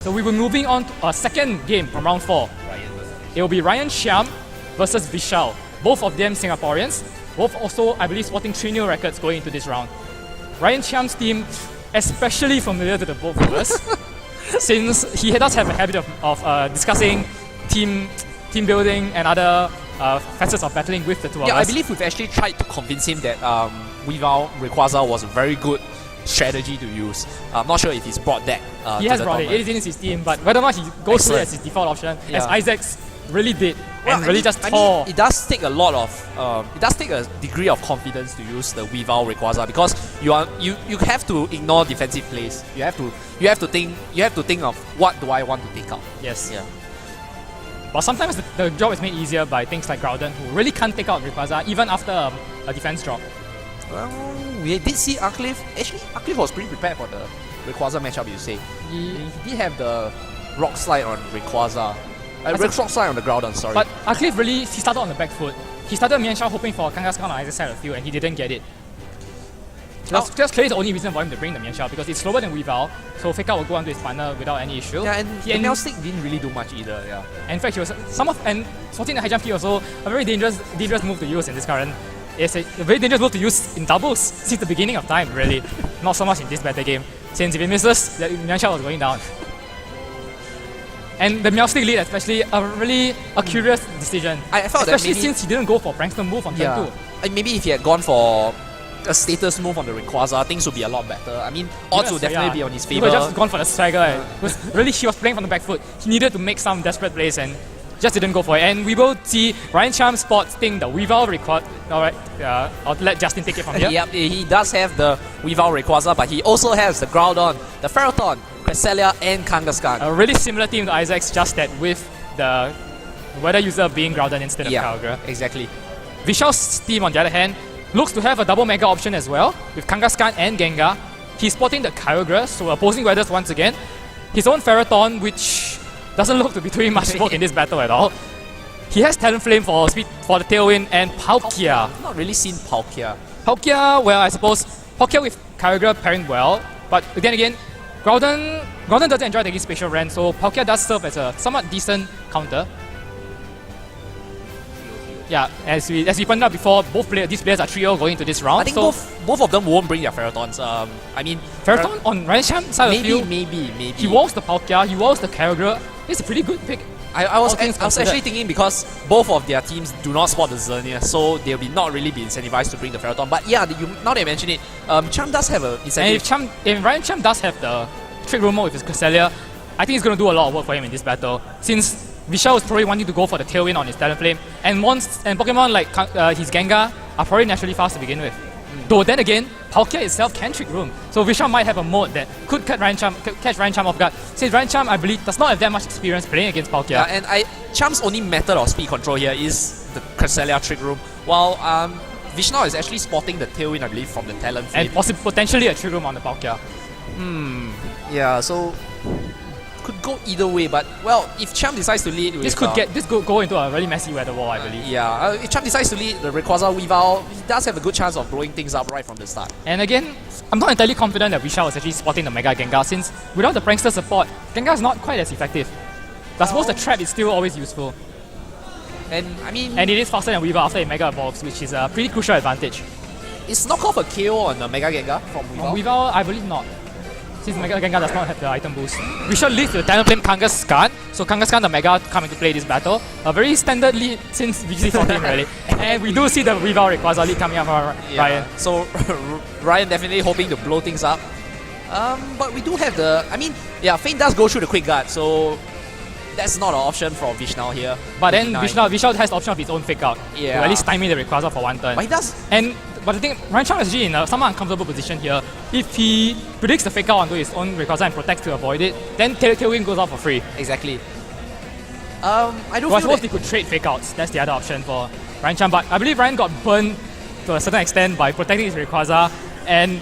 So we will be moving on to a second game from round 4. It will be Ryan Chiam versus Vishal. Both of them Singaporeans. Both also, I believe, sporting 3 new records going into this round. Ryan Chiam's team, especially familiar to the both of us, since he does have a habit of discussing team building and other facets of battling with the two of us. Yeah, I believe we've actually tried to convince him that Weavile Rayquaza was a very good strategy to use. I'm not sure if he's brought that. He has brought it. It is in his team, but whether or not he goes through it as his default option, as Isaac's really did, and really just tore. I mean, it does take a lot of, it does take a degree of confidence to use the Weavile Rayquaza, because you have to ignore defensive plays. You have to think of what do I want to take out. Yes. Yeah. But sometimes the job is made easier by things like Groudon, who really can't take out Rayquaza even after a defense drop. Well, we did see Arcliffe. Actually, Arcliffe was pretty prepared for the Rayquaza matchup, you say. He did have the Rock Slide on Rayquaza. Rock Slide on the Groudon, sorry. But Arcliffe really, he started on the back foot. He started Mienshao hoping for Kangaskhan on either side of the field, and he didn't get it. Just clearly the only reason for him to bring the Mienshao, because it's slower than Weavile, so Fake Out will go onto his partner without any issue. Yeah, and the Meowstic didn't really do much either, yeah. And in fact, he was and sorting the high jump key also a very dangerous move to use in this current. It's a very dangerous move to use in doubles since the beginning of time, really. Not so much in this battle game, since if he misses, the Mienshao was going down. And the Meowstic lead, especially, a curious decision. I felt especially that since he didn't go for Prankster move on turn 2. And maybe if he had gone for a status move on the Rayquaza, things would be a lot better. I mean, odds would definitely be on his favor. He would have just gone for the swagger. Really, he was playing from the back foot. He needed to make some desperate plays and just didn't go for it. And we will see Ryan Chiam sporting the Weavile Rayquaza. Alright, I'll let Justin take it from here. Yep, he does have the Weavile Rayquaza, but he also has the Groudon, the Ferrothorn, Cresselia, and Kangaskhan. A really similar team to Isaac's, just that with the weather user being Groudon instead of Kyogre. Exactly. Vishal's team, on the other hand, looks to have a double Mega option as well, with Kangaskhan and Gengar. He's sporting the Kyogre, so opposing weathers once again. His own Ferrothorn, which doesn't look to be doing much work in this battle at all. He has Talonflame for speed for the Tailwind, and Palkia. I've not really seen Palkia. Palkia, well, I suppose Palkia with Kyogre pairing well, but then again, Groudon doesn't enjoy taking Spatial Rend, so Palkia does serve as a somewhat decent counter. Yeah, as we pointed out before, these players are 3-0 going into this round. I think both of them won't bring their Ferrothorns. I mean, Ferrothorn on Ryan Chiam's side of the field. Maybe. He walls the Palkia, he walls the Kyogre. It's a pretty good pick. I was actually thinking, because both of their teams do not spot the Xerneas, so they'll not really be incentivized to bring the Ferrothorn. But yeah, now that you mention it, Chiam does have an incentive. And if Ryan Chiam does have the Trick Room mode with his Cresselia, I think it's going to do a lot of work for him in this battle. Since Vishal is probably wanting to go for the Tailwind on his Talonflame, and Pokemon like his Gengar are probably naturally fast to begin with. Though then again, Palkia itself can Trick Room, so Vishal might have a mode that could catch Ryan Chiam off guard. Since Ryan Chiam, I believe, does not have that much experience playing against Palkia. Yeah, and Chiam's only method of speed control here is the Cresselia Trick Room, while Vishal is actually spotting the Tailwind, I believe, from the Talonflame. And potentially a Trick Room on the Palkia. Yeah, so could go either way, but well, if Chiam decides to lead, this could go into a really messy weather wall, I believe. Yeah, if Chiam decides to lead the Rayquaza Weavile, he does have a good chance of blowing things up right from the start. And again, I'm not entirely confident that Vishal is actually spotting the Mega Gengar, since without the Prankster support, Gengar is not quite as effective. But I suppose the trap is still always useful. And I mean, and it is faster than Weavile after it Mega evolves, which is a pretty crucial advantage. Is knockoff a KO on the Mega Gengar from Weavile? From Weavile, I believe not, since Mega Gengar does not have the item boost. Vishal leads to the Talonflame Kangaskhan, so Kangaskhan the Mega come into play this battle. A very standard lead since VGC16 really. And we do see the Weavile Rayquaza lead coming up from Ryan. So Ryan definitely hoping to blow things up. But we do have the, I mean, yeah, Feint does go through the Quick Guard, so that's not an option for Vishal here. But then Vishal has the option of his own Fake Out. Yeah. To at least stymie the Rayquaza for one turn. But he does. But the thing, Ryan Chiam is actually in a somewhat uncomfortable position here. If he predicts the Fake Out onto his own Rayquaza and protects to avoid it, then Tailwind goes out for free. Exactly. I suppose he could trade Fake Outs. That's the other option for Ryan Chiam. But I believe Ryan got burned to a certain extent by protecting his Rayquaza and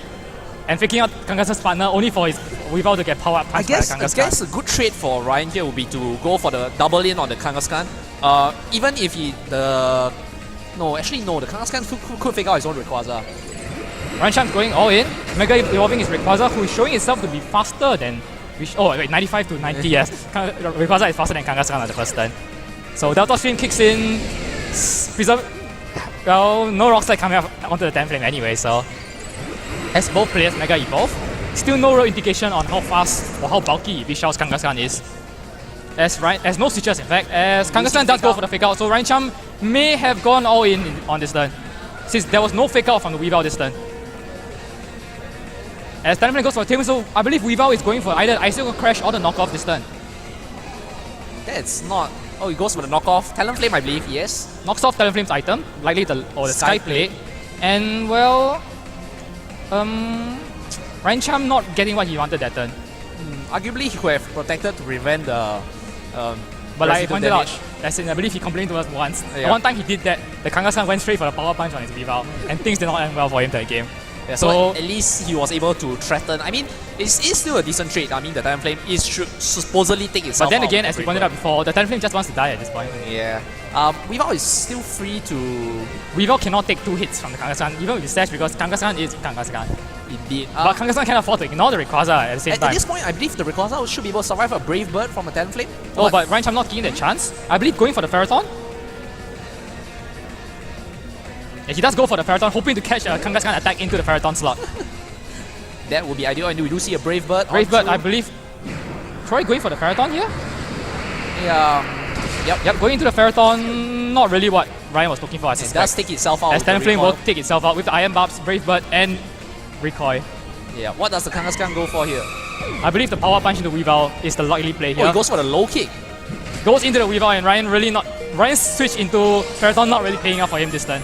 faking out Kangaskhan's partner only for his Weavile to get power up punched by Kangaskhan. I guess a good trade for Ryan here would be to go for the double in on the Kangaskhan. Even if the Kangaskhan could fake out his own Rayquaza. Ryan Chiam's going all in, Mega evolving his Rayquaza, who is showing itself to be faster than Oh wait, 95 to 90, yes. Rayquaza is faster than Kangaskhan at the first turn. So Delta Stream kicks in, preserve. Well, no Rock Slide coming up onto the Talonflame anyway, so as both players Mega Evolve, still no real indication on how fast or how bulky Vishal's Kangaskhan is. As no switches in fact, as Kangaskhan does go for the fake out, so Ryan Chiam may have gone all in on this turn, since there was no fake out from the Weavile this turn. As Talonflame goes for Tailwind, so I believe Weavile is going for either Icicle Crash or the knockoff this turn. That's not... Oh, he goes for the knockoff. Talonflame, I believe, yes. Knocks off Talonflame's item, likely the Sky Plate. And well... Ryan Chiam not getting what he wanted that turn. Arguably, he could have protected to prevent the... but like I pointed out, as in, I believe he complained to us once. Yeah. One time he did that, the Kangaskhan went straight for the power punch on his Weavile, and things did not end well for him that game. Yeah, so at least he was able to threaten. I mean, it's still a decent trade. I mean, the Talonflame should supposedly take itself. But then out again, of as we the pointed out before, the Talonflame just wants to die at this point. Yeah. Weavile is still free to... Weavile cannot take 2 hits from the Kangaskhan, even with his dash, because Kangaskhan is Kangaskhan. Indeed. But Kangaskhan can afford to ignore the Rayquaza at the same time. At this point, I believe the Rayquaza should be able to survive a Brave Bird from a Talonflame. Oh, but Ryan Chiam not taking that chance. I believe going for the Ferrothorn. And he does go for the Ferrothorn, hoping to catch a Kangaskhan attack into the Ferrothorn slot. That would be ideal, and we do see a Brave Bird. Brave Bird, I believe. Troy going for the Ferrothorn here? Yeah. Yep, going into the Ferrothorn, not really what Ryan was looking for, I suspect. It does take itself out. As Talonflame will take itself out with the Iron Barbs, Brave Bird, and Recoil. Yeah, what does the Kangaskhan go for here? I believe the Power Punch into Weavile is the likely play here. Oh, he goes for the low kick. Goes into the Weavile, and Ryan's switch into Ferrothorn not really paying off for him this turn.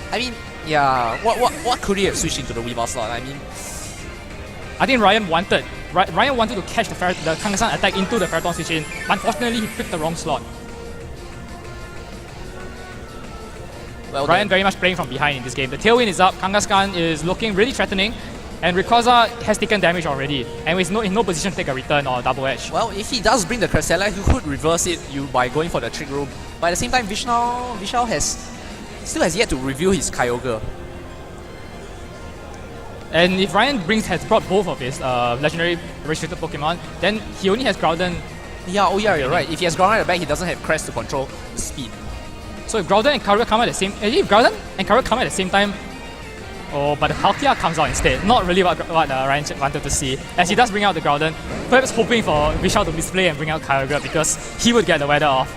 I mean, yeah, what could he have switched into the Weavile slot? I mean, I think Ryan wanted to catch the Kangaskhan attack into the Ferrothorn switch in. Unfortunately, he picked the wrong slot. well, Ryan very much playing from behind in this game. The Tailwind is up, Kangaskhan is looking really threatening, and Rayquaza has taken damage already, and is in no position to take a return or a double edge. Well, if he does bring the Cressella, he could reverse it by going for the Trick Room. But at the same time, Vishal still has yet to reveal his Kyogre. And if Ryan has brought both of his legendary restricted Pokemon, then he only has Groudon. Yeah, you're right. If he has Groudon at the back, he doesn't have Crest to control speed. So if Groudon and Kyogre come at the same... If Groudon and Kyogre come at the same time... Oh, but the Palkia comes out instead. Not really what Ryan wanted to see. As he does bring out the Groudon, perhaps hoping for Vishal to misplay and bring out Kyogre because he would get the weather off,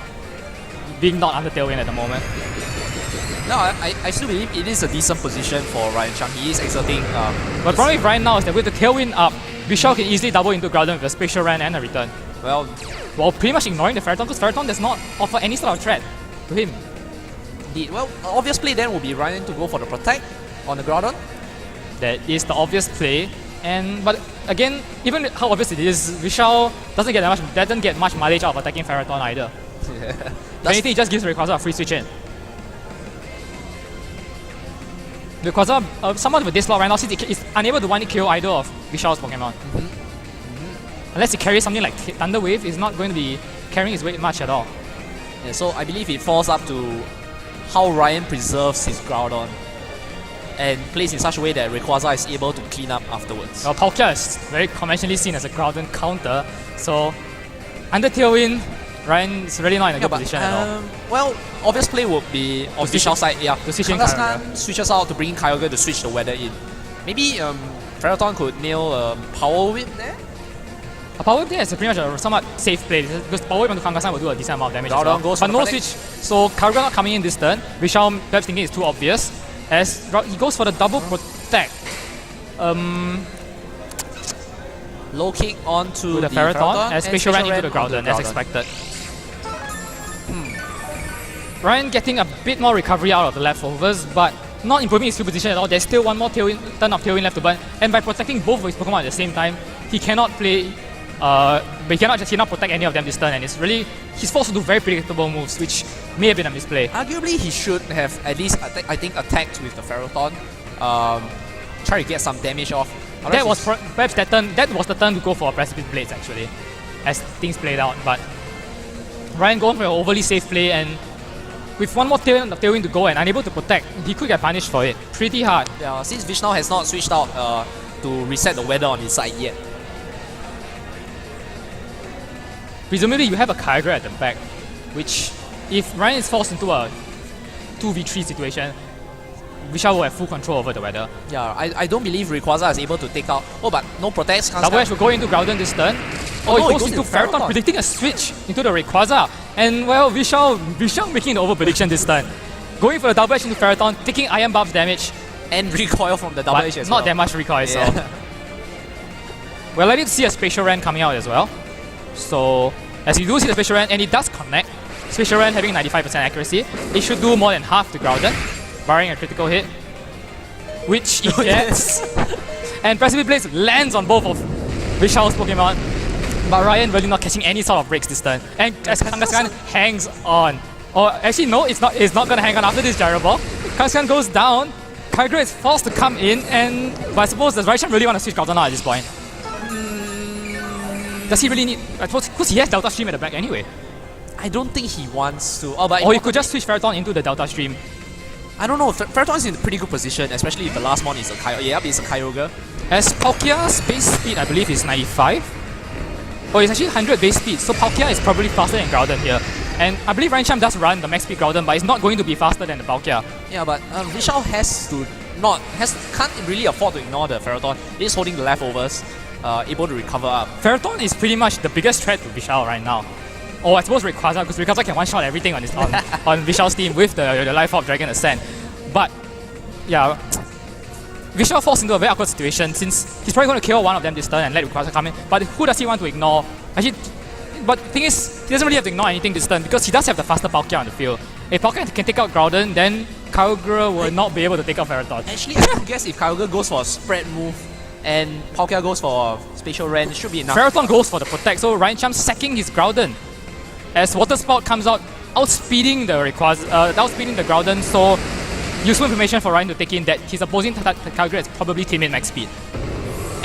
being not under Tailwind at the moment. No, I still believe it is a decent position for Ryan Chiam. He is exerting... but the problem with Ryan now is that with the Tailwind up, Vishal can easily double into Groudon with a Spatial Run and a return. Well, while pretty much ignoring the Ferrothorn, because Ferrothorn does not offer any sort of threat to him. indeed. Well, obvious play then will be Ryan to go for the Protect on the Groudon. That is the obvious play. But again, even how obvious it is, Vishal doesn't get much mileage out of attacking Ferrothorn either. If anything, it just gives Rayquaza a free switch in. Rayquaza, somewhat of a dislot right now, since it is unable to one-hit KO either of Vishal's Pokemon. Unless it carries something like Thunder Wave, it's not going to be carrying his weight much at all. Yeah, so I believe it falls up to how Ryan preserves his Groudon and plays in such a way that Rayquaza is able to clean up afterwards. Well, Palkia is very conventionally seen as a Groudon counter, so under Tailwind, Ryan is really not in a good position at all. Well, obvious play would be on Vishal's side. Yeah, to switch in Kangaskhan switches out to bring Kyogre to switch the weather in. Maybe Ferrothorn could nail Power Whip there. A Power Whip there is pretty much a somewhat safe play because Power Whip onto Kangaskhan will do a decent amount of damage as well. Goes but no switch, so Kyogre not coming in this turn. Vishal perhaps thinking it's too obvious as he goes for the double protect. Low kick onto the Ferrothorn as Spatial Run into the Groudon as expected. Ryan getting a bit more recovery out of the leftovers, but not improving his field position at all. There's still one more turn of Tailwind left to burn, and by protecting both of his Pokemon at the same time, he cannot play. But he cannot protect any of them this turn, and he's forced to do very predictable moves, which may have been a misplay. Arguably, he should have at least attacked with the Ferrothorn, try to get some damage off. That was perhaps that was the turn to go for Precipice Blades actually, as things played out. But Ryan going for an overly safe play, and with one more Tailwind to go and unable to protect, he could get punished for it pretty hard. Yeah, since Vishal has not switched out to reset the weather on his side yet. presumably you have a Kyogre at the back, which if Ryan is forced into a 2v3 situation, Vishal will have full control over the weather. Yeah, I don't believe Rayquaza is able to take out. Oh, but no protects. Double Edge will go into Groudon this turn. Oh, It no, goes into Ferrothorn, predicting a switch into the Rayquaza. And well, Vishal making the over prediction this turn. Going for the Double Edge into Ferrothorn, taking Iron Buff damage. And recoil from the double But edge as not well. that much recoil, so. Yeah. We're likely to see a Spatial Rend coming out as well. So, as you do see the Spatial Rend, and it does connect, Spatial Rend having 95% accuracy, it should do more than half the Groudon, barring a critical hit, which it gets. And Precipice Blaze lands on both of Vishal's Pokemon, but Ryan really not catching any sort of breaks this turn. And as Kangaskhan hangs on. Or actually no, it's not gonna hang on after this Gyro Ball. Kangaskhan goes down, Kyogre is forced to come in, but I suppose does Raihan really want to switch Groudon now at this point? Does he really need? I suppose because he has Delta Stream at the back anyway. I don't think he wants to. Oh, but Or you could just switch Ferrothorn into the Delta Stream. I don't know. Ferrothorn is in a pretty good position, especially if the last one is a Kyogre. Yep, it's a Kyogre. As Palkia's base speed, I believe, is 95. Oh, it's actually 100 base speed, so Palkia is probably faster than Groudon here. And I believe Raihan does run the max speed Groudon, but it's not going to be faster than the Palkia. Yeah, but Vishal can't really afford to ignore the Ferrothorn. He's holding the leftovers, able to recover up. Ferrothorn is pretty much the biggest threat to Vishal right now. Oh, I suppose Rayquaza, because Rayquaza can one-shot everything on Vishal's team with the Life Orb Dragon Ascent. But, yeah, Vishal falls into a very awkward situation since he's probably going to kill one of them this turn and let Rayquaza come in. But who does he want to ignore? Actually, but the thing is, he doesn't really have to ignore anything this turn because he does have the faster Palkia on the field. If Palkia can take out Groudon, then Kyogre will not be able to take out Ferrothorn. Actually, I would guess if Kyogre goes for a spread move and Palkia goes for a Spatial Rend, it should be enough. Ferrothorn goes for the Protect, so Ryan Chiam sacking his Groudon. As Water Spout comes out, outspeeding the outspeeding the Groudon, so useful information for Ryan to take in that his opposing Kyogre is probably teammate max speed.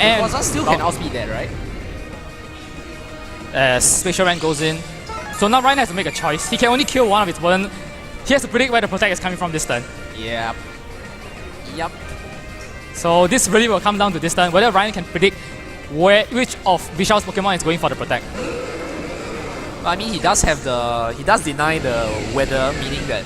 And Rayquaza still can outspeed that, right? As Spatial Rend goes in. So now Ryan has to make a choice. He can only kill one of his opponent. He has to predict where the Protect is coming from this turn. Yep. Yep. So this really will come down to this turn, whether Ryan can predict which of Vishal's Pokemon is going for the Protect. I mean, he does deny the weather, meaning that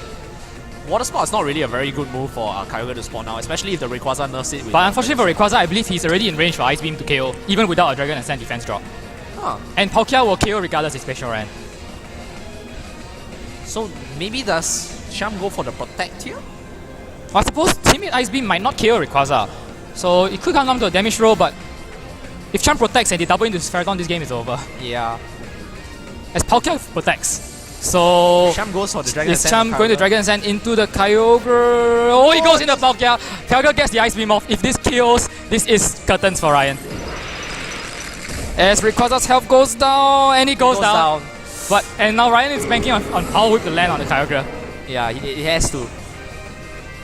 Water Spout is not really a very good move for Kyogre to spawn now, especially if the Rayquaza nerfs it. But unfortunately for Rayquaza, I believe he's already in range for Ice Beam to KO, even without a Dragon Ascent defense drop. Huh. And Palkia will KO regardless of Spatial Rend. So maybe does Chiam go for the Protect here? I suppose teammate Ice Beam might not KO Rayquaza, so it could come down to a damage roll, but if Chiam protects and they double into Ferrothorn, this game is over. Yeah. As Palkia protects. So Chiam goes for the Dragon is Ascent. Chiam going to Dragon Ascent into the Kyogre? Oh, he goes into Palkia. Kyogre gets the Ice Beam off. If this kills, this is curtains for Ryan. As Rayquaza's health goes down, and he goes down. And now Ryan is banking on Power Whip to land on the Kyogre. Yeah, he has to.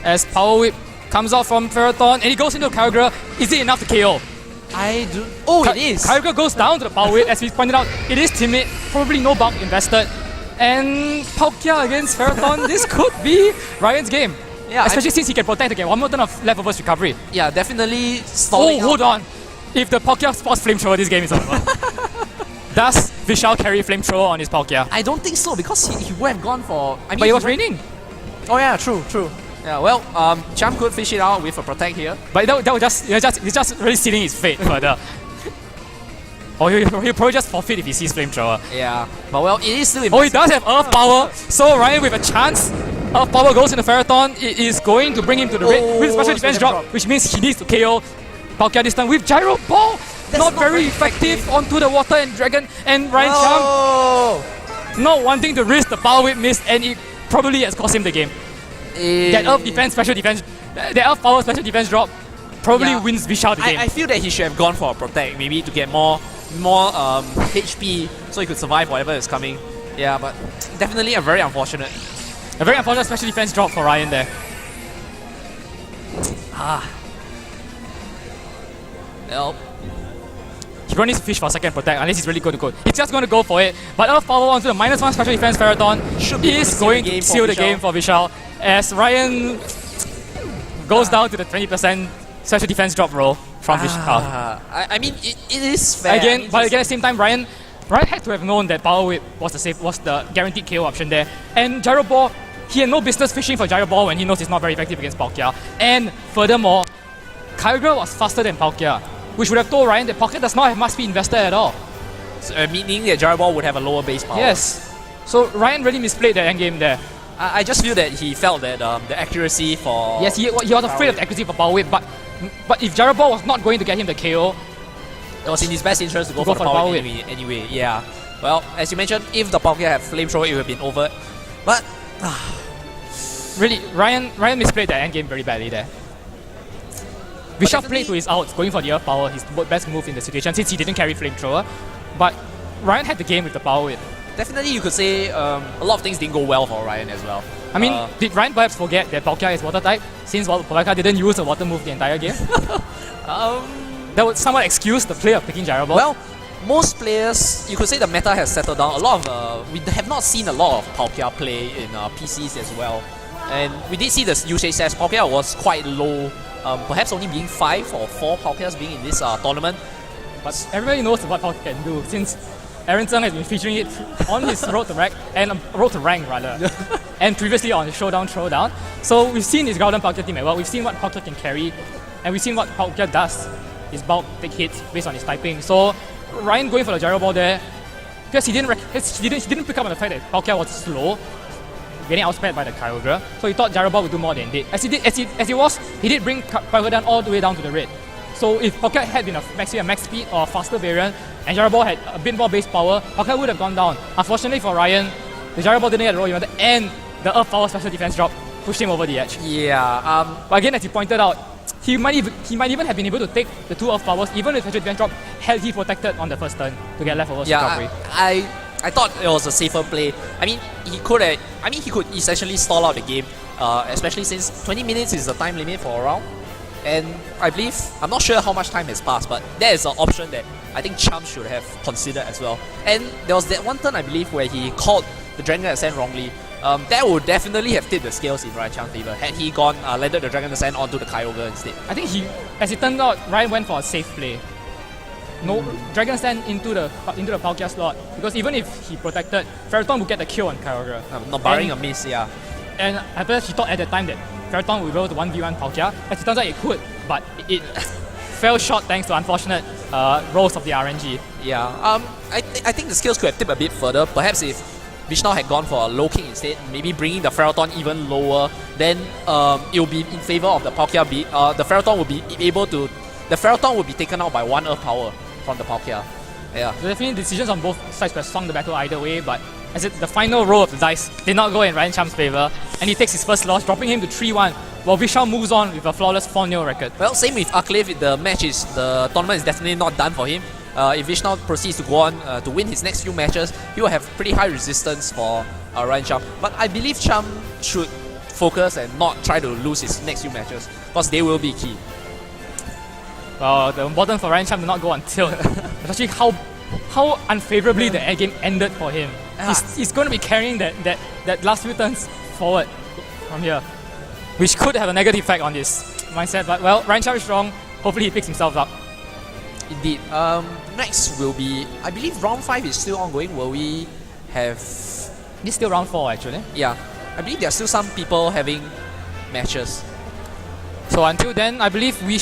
As Power Whip comes out from Ferrothorn, and he goes into Kyogre. Is it enough to KO? I do. Oh, it is. Kyogre goes down to the Power Whip. As we pointed out, it is timid, probably no bulk invested. And Palkia against Ferrothorn, this could be Ryan's game. Yeah, especially since he can protect again. One more turn of leftovers recovery. Yeah, definitely stalling. Oh, hold on. If the Palkia spots Flamethrower, this game is over. Does Vishal carry Flamethrower on his Palkia? I don't think so because he would have gone for. I mean, but it was raining. Oh yeah, true. Yeah, well, Chiam could fish it out with a Protect here. But that was he's just really sealing his fate further. Oh, he'll probably just forfeit if he sees Flamethrower. Yeah, but well, it is still impossible. Oh, he does have Earth Power, so Ryan with a chance. Earth Power goes into Ferrothorn. It is going to bring him to the red with special defense drop, which means he needs to KO Palkia this time with Gyro Ball. Not very effective onto the Water and Dragon, and Ryan Chiam not wanting to risk the Power Whip miss, and it probably has cost him the game. That Earth defense, special defense, that Earth Power special defense drop probably wins Vishal the game. I feel that he should have gone for a Protect, maybe to get more HP, so he could survive whatever is coming. Yeah, but definitely a very unfortunate special defense drop for Ryan there. Well, he probably needs to fish for a second Protect unless he's really going to go. He's just going to go for it. But Earth Power onto the -1 special defense Ferrothorn is going to seal the game for Vishal. As Ryan goes down to the 20% special defense drop roll from Vishal. I mean, it is fair. Again, but again at the same time, Ryan Ryan had to have known that Power Whip was the guaranteed KO option there. And Gyro Ball, he had no business fishing for Gyro Ball when he knows it's not very effective against Palkia. And furthermore, Kyogre was faster than Palkia, which would have told Ryan that Palkia does not have much speed invested at all. So, meaning that Gyro Ball would have a lower base power. Yes. So Ryan really misplayed the endgame there. I just feel that he felt that the accuracy for... Yes, he was afraid of the accuracy for Power Whip, but if Gyro Ball was not going to get him the KO, it was in his best interest to go for the Power Whip anyway. Yeah. Well, as you mentioned, if the Palkia had Flamethrower, it would have been over. But... really, Ryan misplayed the endgame very badly there. Vishal played to his outs, going for the Earth Power, his best move in the situation, since he didn't carry Flamethrower. But Ryan had the game with the Power Whip. Definitely, you could say a lot of things didn't go well for Ryan as well. I mean, did Ryan perhaps forget that Palkia is Water type, since Palkia didn't use a Water move the entire game? That would somewhat excuse the play of picking Gyro Ball. Well, most players, you could say the meta has settled down. A lot of we have not seen a lot of Palkia play in PCs as well, and we did see the usage stats. Palkia was quite low, perhaps only being 5 or 4 Palkias being in this tournament. But everybody knows what Palkia can do, since Aaron Tseng has been featuring it on his road to rank, and previously on his Showdown Throwdown. So we've seen his Groudon Palkia team as well. We've seen what Palkia can carry, and we've seen what Palkia does. His bulk take hits based on his typing. So Ryan going for the Gyro Ball there, because he didn't pick up on the fact that Palkia was slow, getting outsped by the Kyogre. So he thought Gyro Ball would do more than it did. He did bring Kyogre down all the way down to the red. So if Palkia had been a max speed or faster variant, and Gyro Ball had a bit more base power, Palkia would have gone down. Unfortunately for Ryan, the Gyro Ball didn't get the roll he wanted, and the Earth Power special defense drop pushed him over the edge. Yeah. But again, as you pointed out, he might even have been able to take the 2 Earth Powers, even with special defense drop, had he protected on the first turn to get leftovers recovery. I thought it was a safer play. I mean, he could essentially stall out the game, especially since 20 minutes is the time limit for a round. And I believe, I'm not sure how much time has passed, but that is an option that I think Chiam should have considered as well. And there was that one turn, I believe, where he called the Dragon Ascent wrongly. That would definitely have tipped the scales in Ryan Chiam's favor had he landed the Dragon Ascent onto the Kyogre instead. I think as it turned out, Ryan went for a safe play. No Dragon Ascent into the Palkia slot, because even if he protected, Ferrothorn would get the kill on Kyogre. Not barring a miss, yeah. And I bet he thought at that time that Ferrothorn would be able to 1v1 Palkia. As it turns out, it could, but it fell short thanks to unfortunate rolls of the RNG. Yeah, I think the skills could have tipped a bit further. Perhaps if Vishal had gone for a low kick instead, maybe bringing the Ferrothorn even lower, then it will be in favor of the Palkia. The Ferrothorn will be taken out by 1 Earth Power from the Palkia. Yeah. So definitely decisions on both sides would have swung the battle either way, but the final roll of the dice did not go in Ryan Chiam's favor, and he takes his first loss, dropping him to 3-1, while Vishal moves on with a flawless 4-0 record. Well, same with Arclave. The tournament is definitely not done for him. If Vishal proceeds to go on to win his next few matches, he will have pretty high resistance for Ryan Chiam. But I believe Chiam should focus and not try to lose his next few matches, because they will be key. Well, the important for Ryan Chiam to not go on tilt, especially how unfavorably the air game ended for him. He's going to be carrying that last few turns forward from here, which could have a negative effect on his mindset. But well, Ryan Chiam is strong. Hopefully he picks himself up. Indeed. Next will be, I believe round 5 is still ongoing. Will we have... This is still round 4 actually. Yeah. I believe there are still some people having matches. So until then, I believe we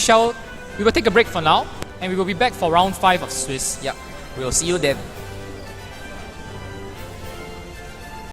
will take a break for now, and we will be back for round 5 of Swiss. Yeah. We will see you then.